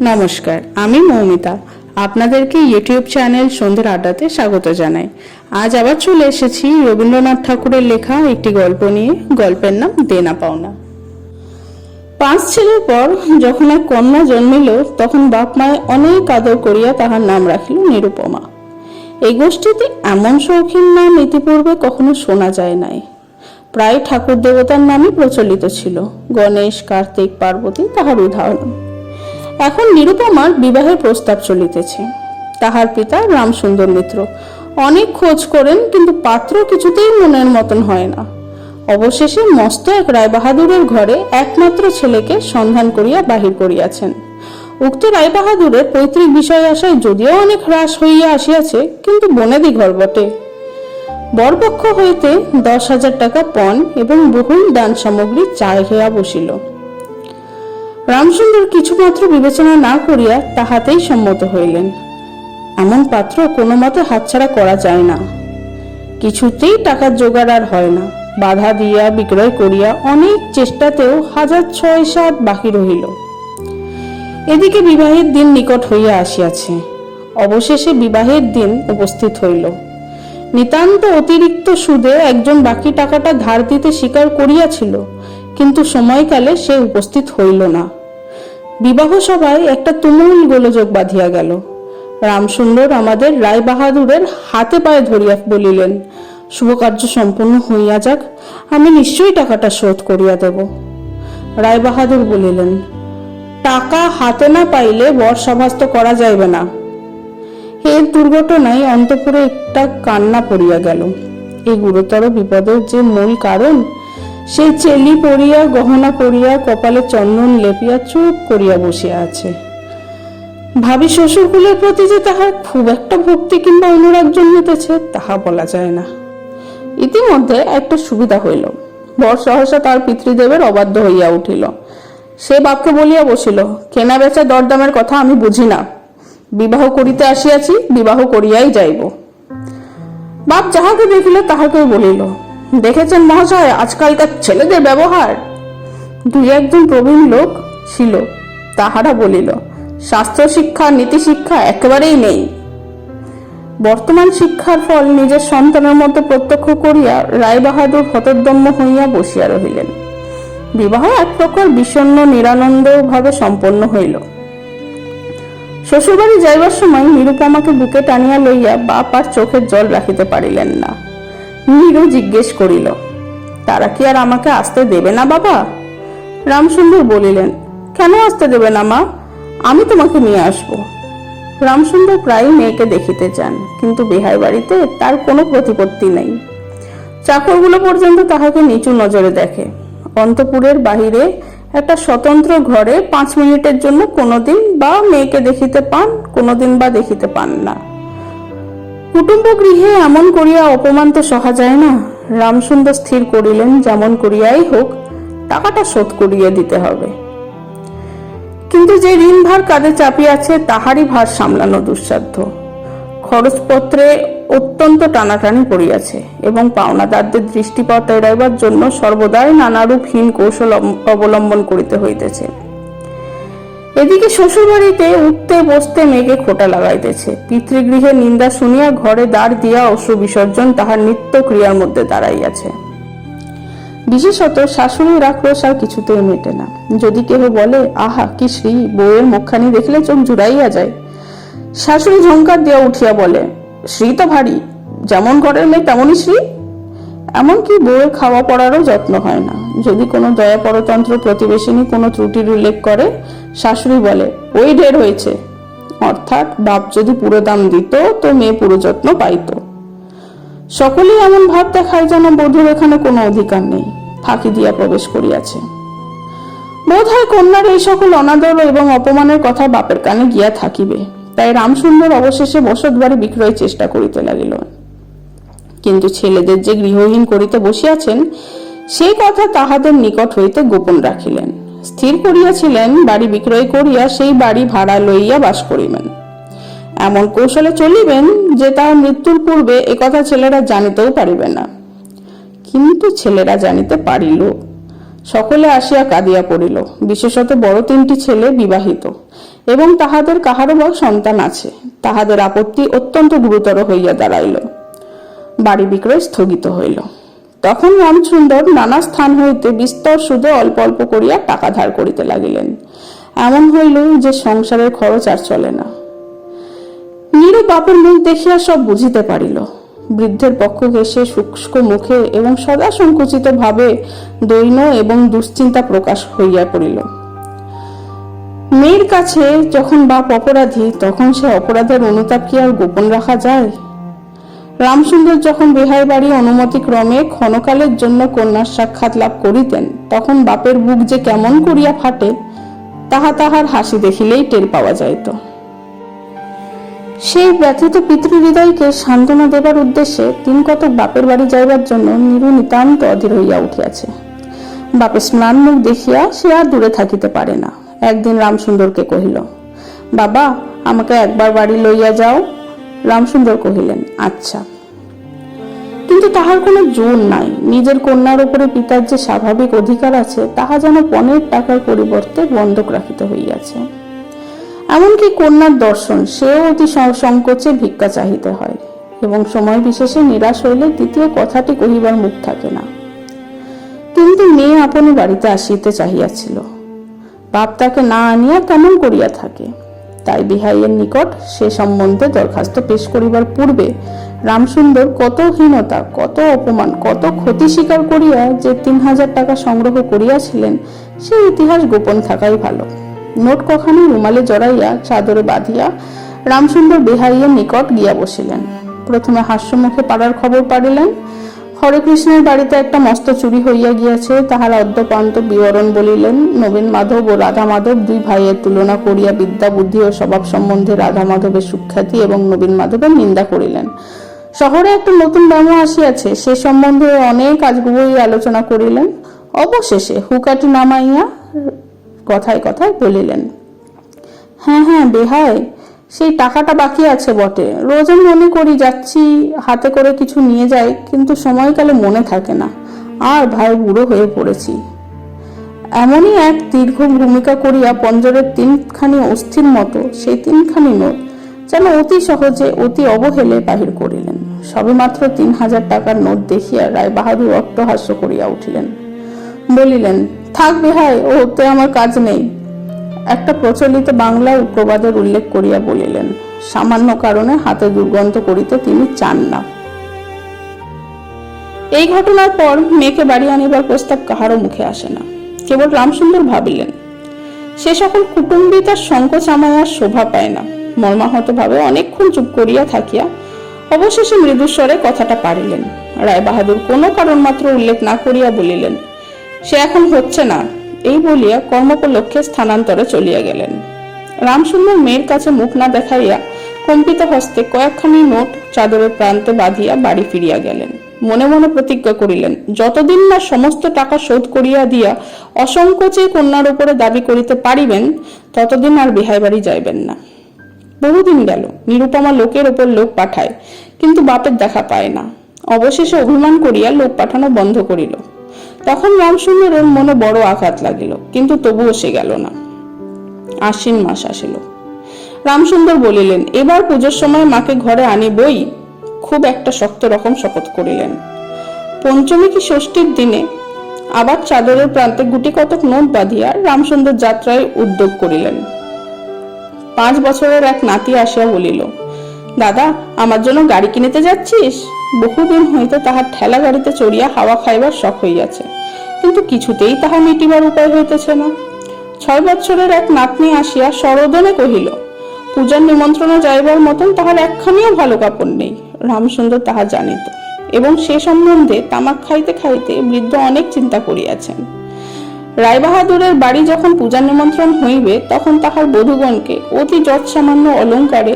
নমস্কার, আমি মৌমিতা। আপনাদেরকে ইউটিউব চ্যানেল সন্ধ্যের আড্ডাতে স্বাগত জানাই। আজ আবার চলে এসেছি রবীন্দ্রনাথ ঠাকুরের লেখা একটি গল্প নিয়ে। গল্পের নাম দেনা পাওনা। 5 ছেলের পর যখন এক কন্যা জন্মিল, তখন বাপ মায়ে অনেক আদর করিয়া তাহার নাম রাখিল নিরুপমা। এই গোষ্ঠীতে এমন শৌখিন নাম ইতিপূর্বে কখনো শোনা যায় নাই। প্রায় ঠাকুর দেবতার নামই প্রচলিত ছিল। গণেশ, কার্তিক, পার্বতী তাহার উদাহরণ। এখন নিরুপমার বিবাহের প্রস্তাব চলিতেছে। তাহার পিতা রামসুন্দর মিত্র অনেক খোঁজ করেন, কিন্তু পাত্র কিছুতেই মনের মতন হয় না। অবশেষে মস্ত এক রায়বাহাদুরের ঘরে একমাত্র ছেলেকে সন্ধান করিয়া বাহির করিয়াছেন। উক্ত রায়বাহাদুরের পৈতৃক বিষয় আশায় যদিও অনেক হ্রাস হইয়া আসিয়াছে, কিন্তু বনেদি ঘর বটে। বরপক্ষ হইতে 10,000 টাকা পণ এবং বহুল দান সামগ্রী চাহিয়া বসিল। রামসুন্দর কিছুমাত্র বিবেচনা না করিয়া তাহাতেই সম্মত হইলেন। এমন পাত্র কোনো মতে হাতছাড়া করা যায় না। কিছুতেই টাকার জোগাড় আর হয় না। বাধা দিয়া বিক্রয় করিয়া অনেক চেষ্টাতেও 1,006-7 বাকি রহিল। এদিকে বিবাহের দিন নিকট হইয়া আসিয়াছে। অবশেষে বিবাহের দিন উপস্থিত হইল। নিতান্ত অতিরিক্ত সুদে একজন বাকি টাকাটা ধার দিতে স্বীকার করিয়াছিল, কিন্তু সময়কালে সে উপস্থিত হইল না। বিবাহ সভায় একটা তুমুল গোলযোগ বাঁধিয়া গেল। রামসুন্দর আমাদের রায় বাহাদুরের হাতে পায়ে ধরিয়া বলিলেন, শুভকার্য সম্পূর্ণ হইয়া যাক, আমি নিশ্চয়ই টাকাটা শোধ করিয়া দেব। রায় বাহাদুর বলিলেন, টাকা হাতে না পাইলে বর সাব্যস্ত করা যাইবে না। এর দুর্ঘটনায় অন্তঃপুরে একটা কান্না পড়িয়া গেল। এই গুরুতর বিপদের যে মূল কারণ, সে চেলি পরিয়া, গহনা পরিয়া, কপালে চন্দন লেপিয়া চুপ করিয়া বসিয়া আছে। ভাবি শ্বশুরকুলের প্রতি যে তাহার খুব একটা ভক্তি কিংবা অনুরাগ জন্মিতেছে, তাহা বলা যায় না। ইতিমধ্যে একটা সুবিধা হইল। বর সহসা তার পিতৃদেবের অবাধ্য হইয়া উঠিল। সে বাপকে বলিয়া বসিল, কেনা বেচা দরদামের কথা আমি বুঝি না। বিবাহ করিতে আসিয়াছি, বিবাহ করিয়াই যাইব। বাপ যাহাকে দেখিল তাহাকেও বলিল, দেখেছেন মহাশয় আজকালকার ছেলেদের ব্যবহার? 2-1 প্রবীণ লোক ছিল, তাহারা বলিল, শাস্ত্র শিক্ষা নীতি শিক্ষা একেবারেই নেই। বর্তমান শিক্ষার ফল নিজের সন্তানের মধ্যে প্রত্যক্ষ করিয়া রায় বাহাদুর হতোদ্যম্য হইয়া বসিয়া রহিলেন। বিবাহ এক প্রকার বিষণ্ণ নিরানন্দ ভাবে সম্পন্ন হইল। শ্বশুরবাড়ি যাইবার সময় নিরুপমাকে বুকে টানিয়া লইয়া বাপ আর চোখের জল রাখিতে পারিলেন না। নীরু জিজ্ঞেস করিল, তারা কি আর আমাকে আসতে দেবে না বাবা? রামসুন্দর বলিলেন, কেন আসতে দেবে না মা? আমি তোমাকে নিয়ে আসবো। রামসুন্দর প্রায় মেয়েকে দেখিতে চান, কিন্তু বেহাই বাড়িতে তার কোনো প্রতিপত্তি নেই। চাকরগুলো পর্যন্ত তাহাকে নিচু নজরে দেখে। অন্তঃপুরের বাহিরে একটা স্বতন্ত্র ঘরে 5 মিনিটের জন্য কোনোদিন বা মেয়েকে দেখিতে পান, কোনোদিন বা দেখিতে পান না। কুটুম্ব গৃহে এমন করিয়া অপমান তো সহা যায় না। রামসুন্দর স্থির করিলেন, যেমন করিয়াই হোক টাকাটা শোধ করিয়া দিতে হবে। কিন্তু যে ঋণ ভার কাঁধে চাপিয়াছে, তাহারই ভার সামলানো দুঃসাধ্য। খরচপত্রে অত্যন্ত টানাটানি পড়িয়াছে এবং পাওনাদারদের দৃষ্টিপাত এড়াইবার জন্য সর্বদাই নানারূপ হীন কৌশল অবলম্বন করিতে হইতেছে। এদিকে শ্বশুরবাড়িতে উঠতে বসতে মেয়েকে খোটা লাগাইতেছে। পিতৃগৃহের নিন্দা শুনিয়া ঘরে দ্বার দিয়া অশ্রু বিসর্জন তাহার নিত্য ক্রিয়ার মধ্যে দাঁড়াইয়াছে। বিশেষত শাশুড়ির আক্রোশ আর কিছুতেই মেটে না। যদি কেহ বলে, আহা কি শ্রী, বউয়ের মুখখানি দেখলে চোখ জুড়াইয়া যায়, শাশুড়ি ঝংকার দিয়া উঠিয়া বলে, শ্রী তো ভারী, যেমন ঘরের মেয়ে তেমনই শ্রী। এমনকি বউয়ের খাওয়া পড়ারও যত্ন হয় না। যদি কোনো দয়া পরতন্ত্র প্রতিবেশিনী কোনো ত্রুটির উল্লেখ করে, শাশুড়ি বলে, ওই ঢের হয়েছে। অর্থাৎ বাপ যদি পুরো দাম দিত তো মেয়ে পুরো যত্ন পাইত। সকলেই এমন ভাব দেখায় যেন বধূর এখানে কোনো অধিকার নেই, ফাঁকি দিয়া প্রবেশ করিয়াছে। বোধ হয় কন্যার এই সকল অনাদর এবং অপমানের কথা বাপের কানে গিয়া থাকিবে। তাই রামসুন্দর অবশেষে বসত বাড়ি বিক্রয়ের চেষ্টা করিতে লাগিল। কিন্তু ছেলেদের যে গৃহহীন করিতে বসিয়াছেন, সেই কথা তাহাদের নিকট হইতে গোপন রাখিলেন। স্থির করিয়াছিলেন বাড়ি বিক্রয় করিয়া সেই বাড়ি ভাড়া লইয়া বাস করিবেন। এমন কৌশলে চলিবেন যে তার মৃত্যুর পূর্বে একথা ছেলেরা জানিতেও পারিবে না। কিন্তু ছেলেরা জানিতে পারিল। সকলে আসিয়া কাঁদিয়া পড়িল। বিশেষত বড় 3টি ছেলে বিবাহিত। এবং তাহাদের কাহারও বা সন্তান আছে। তাহাদের আপত্তি অত্যন্ত গুরুতর হইয়া দাঁড়াইল। বাড়ি বিক্রয় স্থগিত হইল। তখন রামসুন্দর নানা স্থান হইতে বিস্তর সুদে অল্প অল্প করিয়া টাকা ধার করিতে লাগিলেন। এমন হইল যে সংসারের খরচ আর চলে না। নীরু বাপের মুখ দেখিয়া সব বুঝিতে পারিল। বৃদ্ধের পক্ষ ঘেঁষে শুষ্ক মুখে এবং সদা সংকুচিত ভাবে দৈন্য এবং দুশ্চিন্তা প্রকাশ হইয়া পড়িল। মেয়ের কাছে যখন বাপ অপরাধী, তখন সে অপরাধের অনুতাপ কি আর গোপন রাখা যায়? রামসুন্দর যখন বেহাই বাড়ি অনুমতি ক্রমে ক্ষণকালের জন্য কন্যার সাক্ষাৎ লাভ করিতেন, তখন বাপের বুক যে কেমন করিয়া ফাটে তাহা তাহার হাসি দেখিলেই টের পাওয়া যাইত। সেই ব্যথিত পিতৃহৃদয়কে সান্ত্বনা দেবার উদ্দেশ্যে তিন কতক বাপের বাড়ি যাইবার জন্য নীরু নিতান্ত অধীর হইয়া উঠিয়াছে। বাপের স্নান মুখ দেখিয়া সে আর দূরে থাকিতে পারে না। একদিন রামসুন্দরকে কহিল, বাবা, আমাকে একবার বাড়ি লইয়া যাও। রামসুন্দর কহিলেন, আচ্ছা। কিন্তু তাহার কোনো জোর নাই। নিজের কন্যার উপরে পিতার যে স্বাভাবিক অধিকার আছে, তাহা যেন পণের টাকার পরিবর্তে বন্ধক রাখিতে হইয়াছে। এমনকি কন্যার দর্শন সেও অতি সংকোচে ভিক্ষা চাহিতে হয়, এবং সময় বিশেষে নিরাশ হইলে দ্বিতীয় কথাটি কহিবার মুখ থাকে না। কিন্তু মেয়ে আপনি বাড়িতে আসিতে চাহিয়াছিল। বাপ তাকে না আনিয়া কেমন করিয়া থাকে। তাই বিহাইয়ের নিকট সে সম্বন্ধে দরখাস্ত পেশ করিবার পূর্বে রামসুন্দর কত হীনতা, কত অপমান, কত ক্ষতি স্বীকার করিয়া যে ৩,০০০ টাকা সংগ্রহ করিয়াছিলেন, সে ইতিহাস গোপন থাকাই ভালো। নোট কখানি রুমালে জড়াইয়া চাদরে বাঁধিয়া রামসুন্দর বেহাইয়ের নিকট গিয়া বসিলেন। প্রথমে হাস্যমুখে পাড়ার খবর পাড়িলেন। হরেকৃষ্ণের বাড়িতে একটা মস্ত চুরি হইয়া গিয়াছে, তাহার অদ্যপান্ত বিবরণ বলিলেন। নবীন মাধব ও রাধা মাধব দুই ভাইয়ের তুলনা করিয়া বিদ্যা, বুদ্ধি ও স্বভাব সম্বন্ধে রাধা মাধবের সুখ্যাতি এবং নবীন মাধবের নিন্দা করিলেন। শহরে একটা নতুন ব্যামো আসিয়াছে, সে সম্বন্ধে অনেক আজগুবি আলোচনা করিলেন। অবশেষে হুকাটি নামাইয়া কথায় কথায় বলিলেন, হ্যাঁ হ্যাঁ বেহাই, সেই টাকাটা বাকি আছে বটে। রোজ আমি মনে করি যাচ্ছি, হাতে করে কিছু নিয়ে যাই, কিন্তু সময়কালে মনে থাকে না। আর ভাই বুড়ো হয়ে পড়েছি। এমনই এক দীর্ঘ ভূমিকা করিয়া পঞ্জরের ৩খানি অস্থির মতো সেই ৩খানি নোট যেন অতি সহজে, অতি অবহেলে বাহির করিলেন। সবে মাত্র ৩,০০০ টাকার নোট দেখিয়া রায় বাহাদুর অট্টহাস্য করিয়া উঠিলেন। বলিলেন, থাক বেহাই, ওতে আমার কাজ নেই। একটা প্রচলিত বাংলা প্রবাদের উল্লেখ করিয়া বলিলেন, সামান্য কারণে হাতে দুর্গন্ধ করিতে তিনি চান না। এই ঘটনার পর মেয়েকে বাড়ি আনিবার প্রস্তাব কাহারও মুখে আসে না। কেবল রামসুন্দর ভাবিলেন, সে সকল কুটুম্বী তার সংকোচ আমায় শোভা পায় না। মর্মাহত ভাবে অনেকক্ষণ চুপ করিয়া থাকিয়া অবশেষে মৃদুস্বরে কথাটা পারিলেন। রায় বাহাদুর কোনো কারণ মাত্র উল্লেখ না করিয়া বলিলেন, সে এখন হচ্ছে না। এই বলিয়া কর্মোপলক্ষে স্থানান্তরে চলিয়া গেলেন। রামসুন্দর মেয়ের কাছে মুখ না দেখাইয়া কম্পিত হস্তে কয়েকখানি নোট চাদরের প্রান্তে বাঁধিয়া বাড়ি ফিরিয়া গেলেন। মনে মনে প্রতিজ্ঞা করিলেন, যতদিন না সমস্ত টাকা শোধ করিয়া দিয়া অসংকোচে কন্যার উপরে দাবি করিতে পারিবেন, ততদিন আর বেহাই বাড়ি যাইবেন না। বহুদিন গেল। নিরুপমা লোকের ওপর লোক পাঠায়, কিন্তু বাপের দেখা পায় না। অবশেষে অভিমান করিয়া লোক পাঠানো বন্ধ করিল। তখন রামসুন্দরের মনে বড় আঘাত লাগিল, কিন্তু তবুও সে গেল না। আশ্বিন মাস আসিল। রামসুন্দর বলিলেন, এবার পুজোর সময় মাকে ঘরে আনিবই। খুব একটা শক্ত রকম শপথ করিলেন। পঞ্চমী কি ষষ্ঠীর দিনে আবার চাদরের প্রান্তে গুটি কতক নোট বাঁধিয়া রামসুন্দর যাত্রায় উদ্যোগ করিলেন। 5 বছরের এক নাতি আসিয়া বলিল, দাদা, আমার জন্য গাড়ি কিনিতে যাচ্ছিস? বহুদিন হইতে তাহার ঠেলা গাড়িতে চড়িয়া হাওয়া খাইবার শখ হইয়াছে, কিন্তু কিছুতেই তাহা মিটিবার উপায় হইতেছে না। 6 বছরের এক নাতনি আসিয়া সরোদনে কহিল, পূজার নিমন্ত্রণে যাইবার মতন তাহার একখানিও ভালো কাপড় নেই। রামসুন্দর তাহা জানিত, এবং সে সম্বন্ধে তামাক খাইতে খাইতে বৃদ্ধ অনেক চিন্তা করিয়াছেন। রায়বাহাদুরের বাড়ি যখন পূজার নিমন্ত্রণ হইবে, তখন তাহার বধূগণকে অতি যৎসামান্য অলঙ্কারে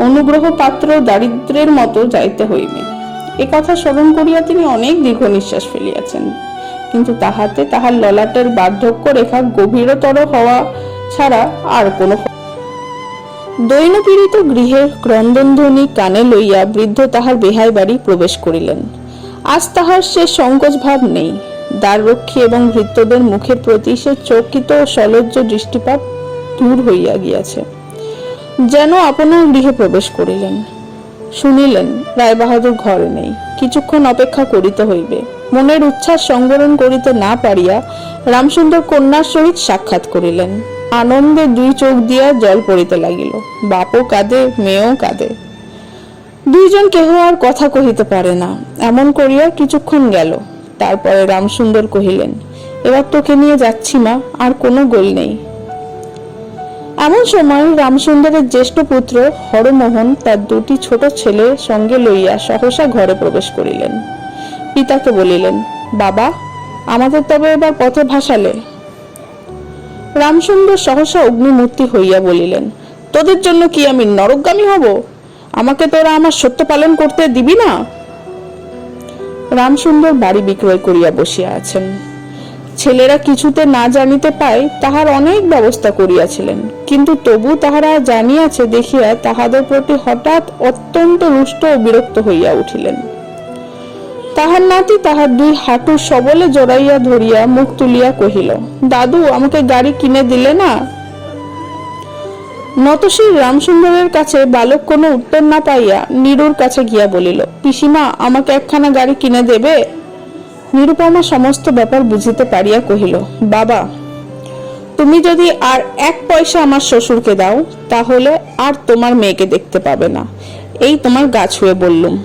অনুগ্রহ পাত্র দারিদ্রের মতো যাইতে হইবে। এ কথা স্মরণ করিয়া তিনি অনেক দীর্ঘ নিঃশ্বাস ফেলিয়াছেন, কিন্তু তাহাতে তাহার ললাটের বার্ধক্য রেখা গভীরতর হওয়া ছাড়া আর কোনো। দৈনপীড়িত গৃহের ক্রন্দনধ্বনি কানে লইয়া বৃদ্ধ তাহার বেহাই বাড়ি প্রবেশ করিলেন। আজ তাহার সে সংকোচ ভাব নেই। দ্বাররক্ষী এবং ভৃত্যদের মুখের প্রতি সে চকিত ও সলজ্জ দৃষ্টিপাত দূর হইয়া গিয়াছে, যেন আপনার গৃহে প্রবেশ করিলেন। শুনিলেন রায়বাহাদুর ঘরে নেই, কিছুক্ষণ অপেক্ষা করিতে হইবে। মনের উচ্ছ্বাস সংবরণ করিতে না পারিয়া রামসুন্দর কন্যার সহিত সাক্ষাৎ করিলেন। আনন্দে দুই চোখ দিয়া জল পড়িতে লাগিল। বাপও কাঁদে, মেয়েও কাঁদে, দুইজন কেহ আর কথা কহিতে পারে না। এমন করিয়া কিছুক্ষণ গেল। তারপরে রামসুন্দর কহিলেন, এবার তোকে নিয়ে যাচ্ছি মা, আর কোনো গোল নেই। এমন সময় রামসুন্দরের জ্যেষ্ঠ পুত্র হরমোহন তার দুটি ছোট ছেলে সঙ্গে লইয়া সহসা ঘরে প্রবেশ করিলেন। পিতাকে বলিলেন, বাবা, আমাদের তবে এবার পথে ভাসালে। রামসুন্দর সহসা অগ্নিমূর্তি হইয়া বলিলেন, তোদের জন্য কি আমি নরকগামী হব? আমাকে তোরা আমার সত্য পালন করতে দিবি না? রামসুন্দর বাড়ি বিক্রয় করিয়া বসিয়া আছেন। ছেলেরা কিছুতে না জানিতে পায় তাহার অনেক ব্যবস্থা করিয়াছিলেন, কিন্তু তবু তাহারা জানিয়াছে দেখিয়া তাহাদের প্রতি হঠাৎ অত্যন্ত রুষ্ট ও বিরক্ত হইয়া উঠিলেন। তাহার নাতি তাহার দুই হাঁটু সবলে জড়াইয়া ধরিয়া মুখ তুলিয়া কহিল, দাদু, আমাকে গাড়ি কিনে দিলে না? নতশির রামসুন্দরের কাছে বালক কোনো উত্তর না পাইয়া নীরুর কাছে গিয়া বলিল, পিসিমা, আমাকে একখানা গাড়ি কিনে দেবে? নিরুপমা সমস্ত ব্যাপার বুঝিতে পারিয়া কহিল, বাবা, তুমি যদি আর এক পয়সা আমার শ্বশুরকে দাও, তাহলে আর তোমার মেয়েকে দেখতে পাবে না, এই তোমার গা ছুঁয়ে বললুম।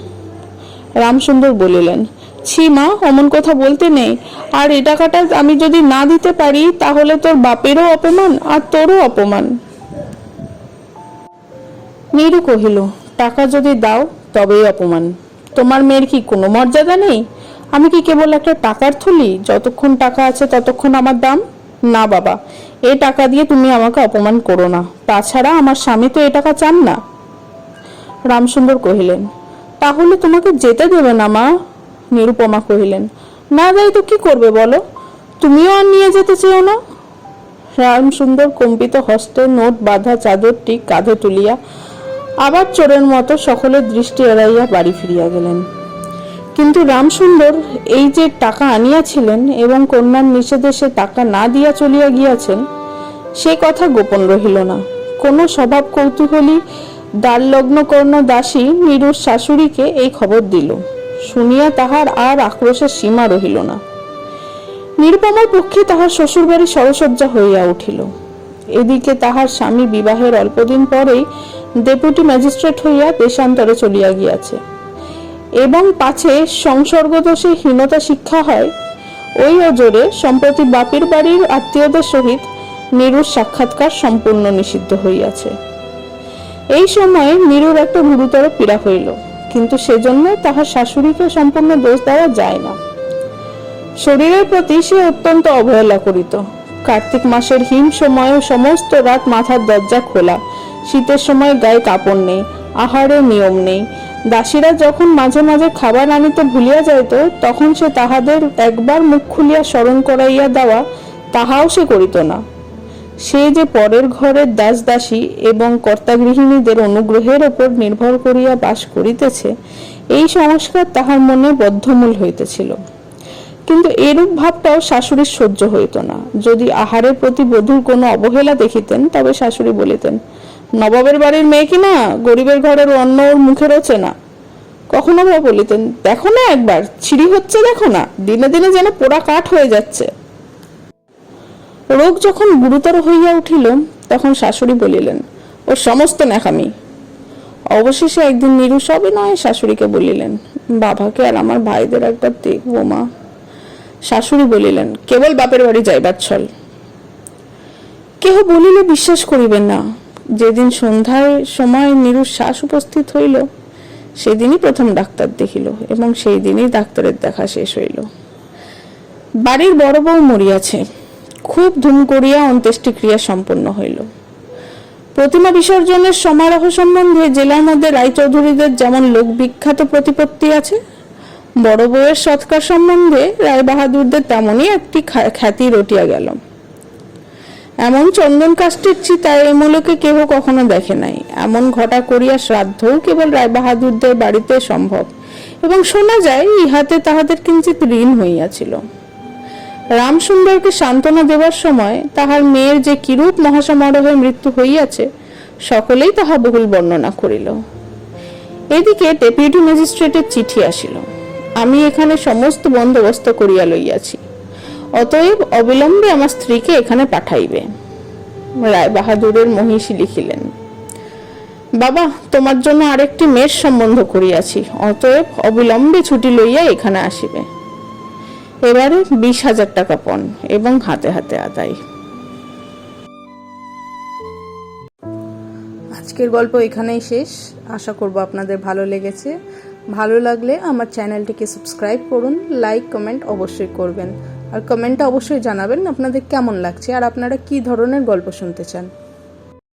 রামসুন্দর বলিলেন, ছি মা, অমন কথা বলতে নেই। আর এ টাকাটা আমি যদি না দিতে পারি, তাহলে তোর বাপেরও অপমান আর তোরও অপমান। নীরু কহিল, টাকা যদি দাও তবেই অপমান। তোমার মেয়ের কি কোনো মর্যাদা নেই? আমি কি কেবল একটা টাকার থলি? যতক্ষণ টাকা আছে ততক্ষণ আমার দাম। না বাবা, এই টাকা দিয়ে তুমি আমাকে অপমান করো না। তাছাড়া আমার স্বামী তো এ টাকা চান না। রামসুন্দর কহিলেন, তাহলে তোমাকে যেতে দেবে না মা? নিরুপমা কহিলেন, না যাই তো কি করবে বলো? তুমিও আর নিয়ে যেতে চেও না। রামসুন্দর কম্পিত হস্তে নোট বাঁধা চাদরটি কাঁধে তুলিয়া আবার চোরের মতো সকলের দৃষ্টি এড়াইয়া বাড়ি ফিরিয়া গেলেন। কিন্তু রামসুন্দর এই যে টাকা আনিয়াছিলেন এবং কন্যার নিষেধে সে টাকা না দিয়া চলিয়া গিয়াছেন, সে কথা গোপন রহিল না। কোন স্বভাব কৌতূহলী দ্বারলগ্ন কর্ণ দাসী নীরুর শাশুড়িকে এই খবর দিল। শুনিয়া তাহার আর আক্রোশের সীমা রহিল না। নিরুপমার পক্ষে তাহার শ্বশুরবাড়ি সরসজ্জা হইয়া উঠিল। এদিকে তাহার স্বামী বিবাহের অল্পদিন পরেই ডেপুটি ম্যাজিস্ট্রেট হইয়া দেশান্তরে চলিয়া গিয়াছে, এবং পাছে সংসর্গদোষে হীনতা শিক্ষা হয়, ওই ওজরে সম্প্রতি বাপের বাড়ির আত্মীয়দের সহিত নীরুর সাক্ষাৎকার সম্পূর্ণ নিষিদ্ধ হইয়াছে। এই সময়ে নীরুর একটা গুরুতর পীড়া হইল, কিন্তু সেজন্য তাহার শাশুড়িকে সম্পূর্ণ দোষ দেওয়া যায় না। শরীরের প্রতি সে অত্যন্ত অবহেলা করিত। কার্তিক মাসের হিম সময়ে সমস্ত রাত মাথার দরজা খোলা, শীতের সময় গায়ে কাপড় নেই, আহারের নিয়ম নেই। দাসীরা যখন মাঝে মাঝে খাবার আনিতে ভুলিয়া যাইত, তখন সে তাহাদের একবার মুখ খুলিয়া স্মরণ করাইয়া দেওয়া, তাহাও সে করিত না। সে যে পরের ঘরের দাস দাসী এবং কর্তাগৃহিণীদের অনুগ্রহের ওপর নির্ভর করিয়া বাস করিতেছে, এই সংস্কার তাহার মনে বদ্ধমূল হইতেছিল। কিন্তু এরূপ ভাবটাও শাশুড়ির সহ্য হইত না। যদি আহারের প্রতি বধূর কোনো অবহেলা দেখিতেন, তবে শাশুড়ি বলিতেন, নবাবের বাড়ির মেয়ে কিনা, গরিবের ঘরের অন্ন ওর মুখে রোচে না। কখনো বা বলিতেন, দেখো না একবার ছিঁড়ি হচ্ছে, দেখো না, দিনে দিনে যেন পোড়া কাঠ হয়ে যাচ্ছে। রোগ যখন গুরুতর হইয়া উঠিল, তখন শাশুড়ি বলিলেন, ওর সমস্ত ন্যাকামি। অবশেষে একদিন নীরু সবিনয়ে শাশুড়িকে বলিলেন, বাবাকে আর আমার ভাইদের একবার দেখবো মা। শাশুড়ি বলিলেন, কেবল বাপের বাড়ি যাইবার ছল। কেহ বলিলে বিশ্বাস করিবেন না। যেদিন সন্ধ্যার সময় নীরুর শ্বাস উপস্থিত হইল, সেদিনই প্রথম ডাক্তার দেখিল, এবং সেই দিনই ডাক্তারের দেখা শেষ হইল। বাড়ির বড় বউ মরিয়াছে। খুব ধুম করিয়া অন্ত্যেষ্টিক্রিয়া সম্পন্ন হইল। প্রতিমা বিসর্জনের সমারোহ সম্বন্ধে জেলার মধ্যে রায়চৌধুরীদের যেমন লোক বিখ্যাত প্রতিপত্তি আছে, বড় বউয়ের সৎকার সম্বন্ধে রায়বাহাদুরদের তেমনই একটি খ্যাতি রটিয়া গেল। এমন চন্দন কাষ্ঠের চিতায় এ মুলুকে কেহ কখনো দেখে নাই। এমন ঘটা করিয়া শ্রাদ্ধও কেবল রায়বাহাদুরদের বাড়িতে সম্ভব, এবং শোনা যায় ইহাতে তাহাদের কিঞ্চিত ঋণ হইয়াছিল। রামসুন্দরকে সান্ত্বনা দেবার সময় তাহার মেয়ের যে কিরূপ মহাসমারোহে মৃত্যু হইয়াছে সকলেই তাহা বহুল বর্ণনা করিল। এদিকে ডেপুটি ম্যাজিস্ট্রেটের চিঠি আসিল। আমি এখানে সমস্ত বন্দোবস্ত করিয়া লইয়াছি, অতএব অবিলম্বে আমার স্ত্রীকে এখানে পাঠাইবে। রায় বাহাদুরের মহিষী লিখিলেন, বাবা, তোমার জন্য আরেকটি মেয়ের সম্বন্ধ করিয়াছি, অতএব অবিলম্বে ছুটি লইয়া এখানে আসিবে। এবারে 20,000 টাকা পণ এবং হাতে হাতে আদায়। আজকের গল্প এখানেই শেষ। আশা করব আপনাদের ভালো লেগেছে। ভালো লাগলে আমার চ্যানেলটিকে সাবস্ক্রাইব করুন, লাইক কমেন্ট অবশ্যই করবেন, আর কমেন্টে অবশ্যই জানাবেন আপনাদের কেমন লাগছে আর আপনারা কি ধরনের গল্প শুনতে চান।